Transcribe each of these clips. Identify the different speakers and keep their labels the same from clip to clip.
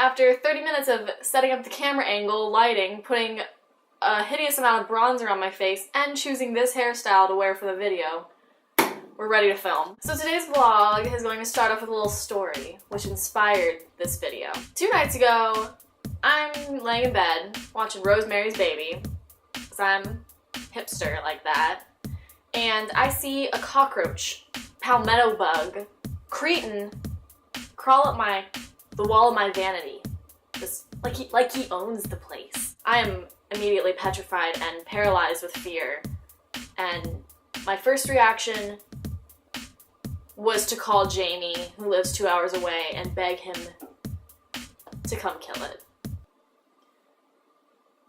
Speaker 1: After 30 minutes of setting up the camera angle, lighting, putting a hideous amount of bronzer on my face, and choosing this hairstyle to wear for the video, we're ready to film. So today's vlog is going to start off with a little story, which inspired this video. 2 nights ago, I'm laying in bed watching Rosemary's Baby, because I'm hipster like that, and I see a cockroach, palmetto bug, cretin, crawl up the wall of my vanity, just like he owns the place. I am immediately petrified and paralyzed with fear, and my first reaction was to call Jamie, who lives 2 hours away, and beg him to come kill it.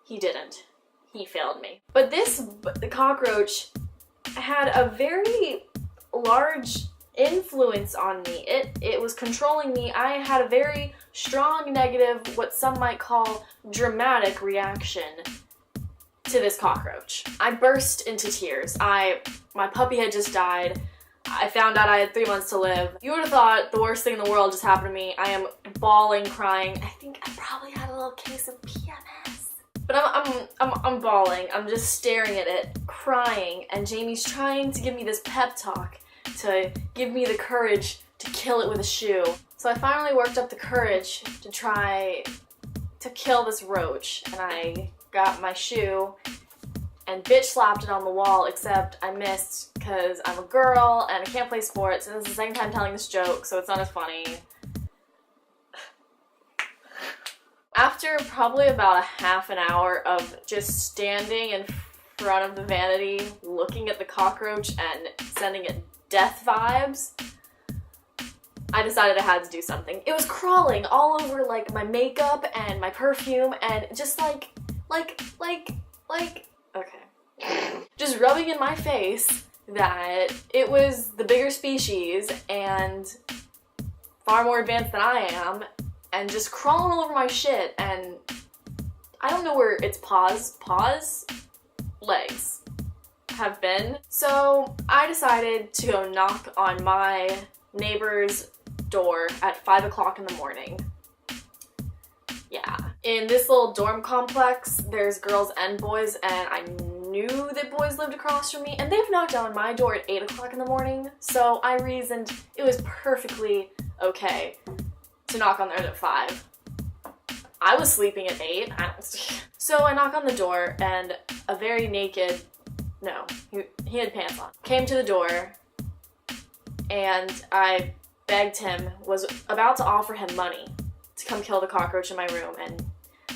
Speaker 1: He didn't. He failed me. But the cockroach had a very large influence on me. It was controlling me. I had a very strong negative, what some might call dramatic reaction to this cockroach. I burst into tears. My puppy had just died. I found out I had 3 months to live. You would have thought the worst thing in the world just happened to me. I am bawling, crying. I think I probably had a little case of PMS. But I'm bawling. I'm just staring at it, crying, and Jamie's trying to give me this pep talk to give me the courage to kill it with a shoe. So I finally worked up the courage to try to kill this roach, and I got my shoe and bitch slapped it on the wall, except I missed because I'm a girl and I can't play sports, and this is the second time telling this joke, so it's not as funny. After probably about a half an hour of just standing in front of the vanity, looking at the cockroach and sending it death vibes, I decided I had to do something. It was crawling all over like my makeup and my perfume and just okay. Just rubbing in my face that it was the bigger species and far more advanced than I am, and just crawling all over my shit, and I don't know where its legs have been. So I decided to go knock on my neighbor's door at 5 o'clock in the morning. Yeah. In this little dorm complex, there's girls and boys, and I knew that boys lived across from me, and they've knocked on my door at 8 o'clock in the morning, so I reasoned it was perfectly okay to knock on theirs at 5. I was sleeping at 8. So I knock on the door, and a very naked, no, he had pants on, came to the door, and I begged him, was about to offer him money to come kill the cockroach in my room, and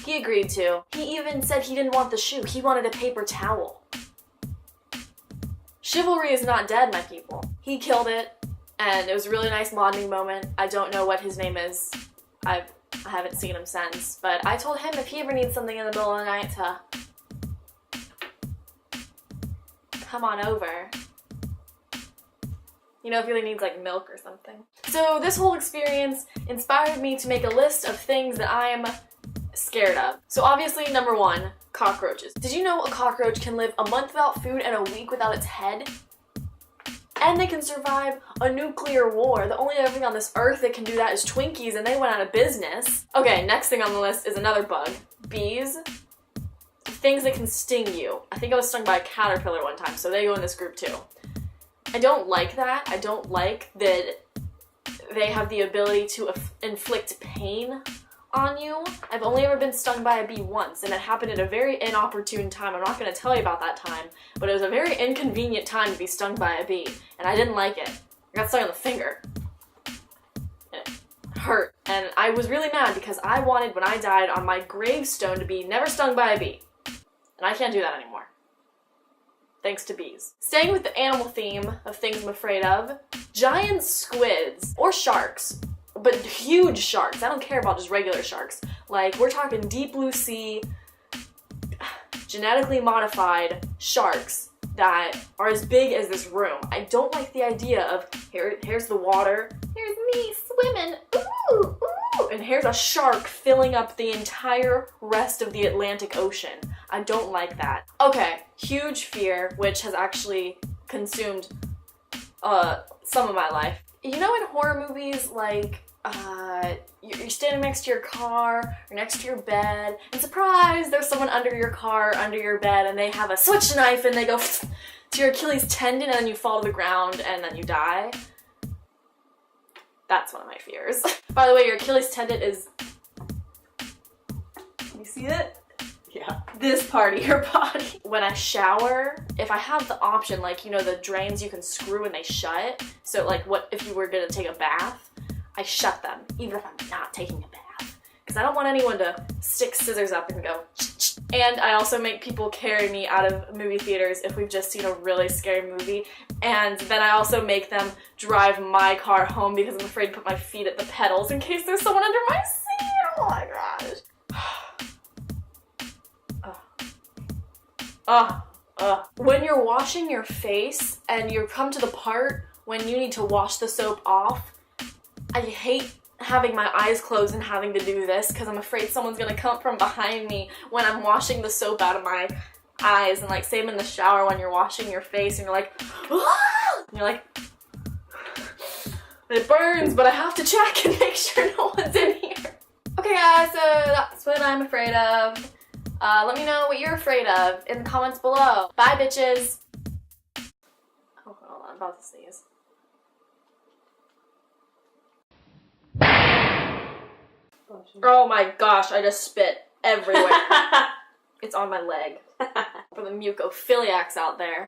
Speaker 1: he agreed to. He even said he didn't want the shoe, he wanted a paper towel. Chivalry is not dead, my people. He killed it, and it was a really nice bonding moment. I don't know what his name is. I haven't seen him since, but I told him if he ever needs something in the middle of the night to come on over. You know, if he really needs like milk or something. So this whole experience inspired me to make a list of things that I am scared of. So obviously, number 1, cockroaches. Did you know a cockroach can live a month without food and a week without its head? And they can survive a nuclear war. The only other thing on this earth that can do that is Twinkies, and they went out of business. Okay, next thing on the list is another bug. Bees. Things that can sting you. I think I was stung by a caterpillar one time, so they go in this group too. I don't like that. I don't like that they have the ability to inflict pain on you. I've only ever been stung by a bee once, and it happened at a very inopportune time. I'm not going to tell you about that time, but it was a very inconvenient time to be stung by a bee, and I didn't like it. I got stung on the finger. And it hurt. And I was really mad because I wanted, when I died, on my gravestone to be never stung by a bee. And I can't do that anymore. Thanks to bees. Staying with the animal theme of things I'm afraid of, giant squids, or sharks, but huge sharks. I don't care about just regular sharks. Like, we're talking deep blue sea, genetically modified sharks that are as big as this room. I don't like the idea of, here's the water, here's me swimming, ooh, ooh, and here's a shark filling up the entire rest of the Atlantic Ocean. I don't like that. Okay, huge fear, which has actually consumed some of my life. You know, in horror movies, like you're standing next to your car or next to your bed, and surprise, there's someone under your car, under your bed, and they have a switch knife and they go to your Achilles tendon, and then you fall to the ground and then you die. That's one of my fears. By the way, your Achilles tendon is... Can you see it?
Speaker 2: Yeah.
Speaker 1: This part of your body. When I shower, if I have the option, like, you know, the drains you can screw and they shut, so like what if you were gonna take a bath, I shut them, even if I'm not taking a bath. Because I don't want anyone to stick scissors up and go ch-ch. And I also make people carry me out of movie theaters if we've just seen a really scary movie. And then I also make them drive my car home because I'm afraid to put my feet at the pedals in case there's someone under my seat. Oh my gosh. When you're washing your face and you come to the part when you need to wash the soap off, I hate having my eyes closed and having to do this because I'm afraid someone's gonna come from behind me when I'm washing the soap out of my eyes. And like same in the shower when you're washing your face and you're like, ah! And you're like, it burns, but I have to check and make sure no one's in here. Okay guys, so that's what I'm afraid of. Let me know what you're afraid of in the comments below. Bye, bitches. Oh, hold on, I'm about to sneeze. Oh my gosh, I just spit everywhere. It's on my leg. For the mucophiliacs out there.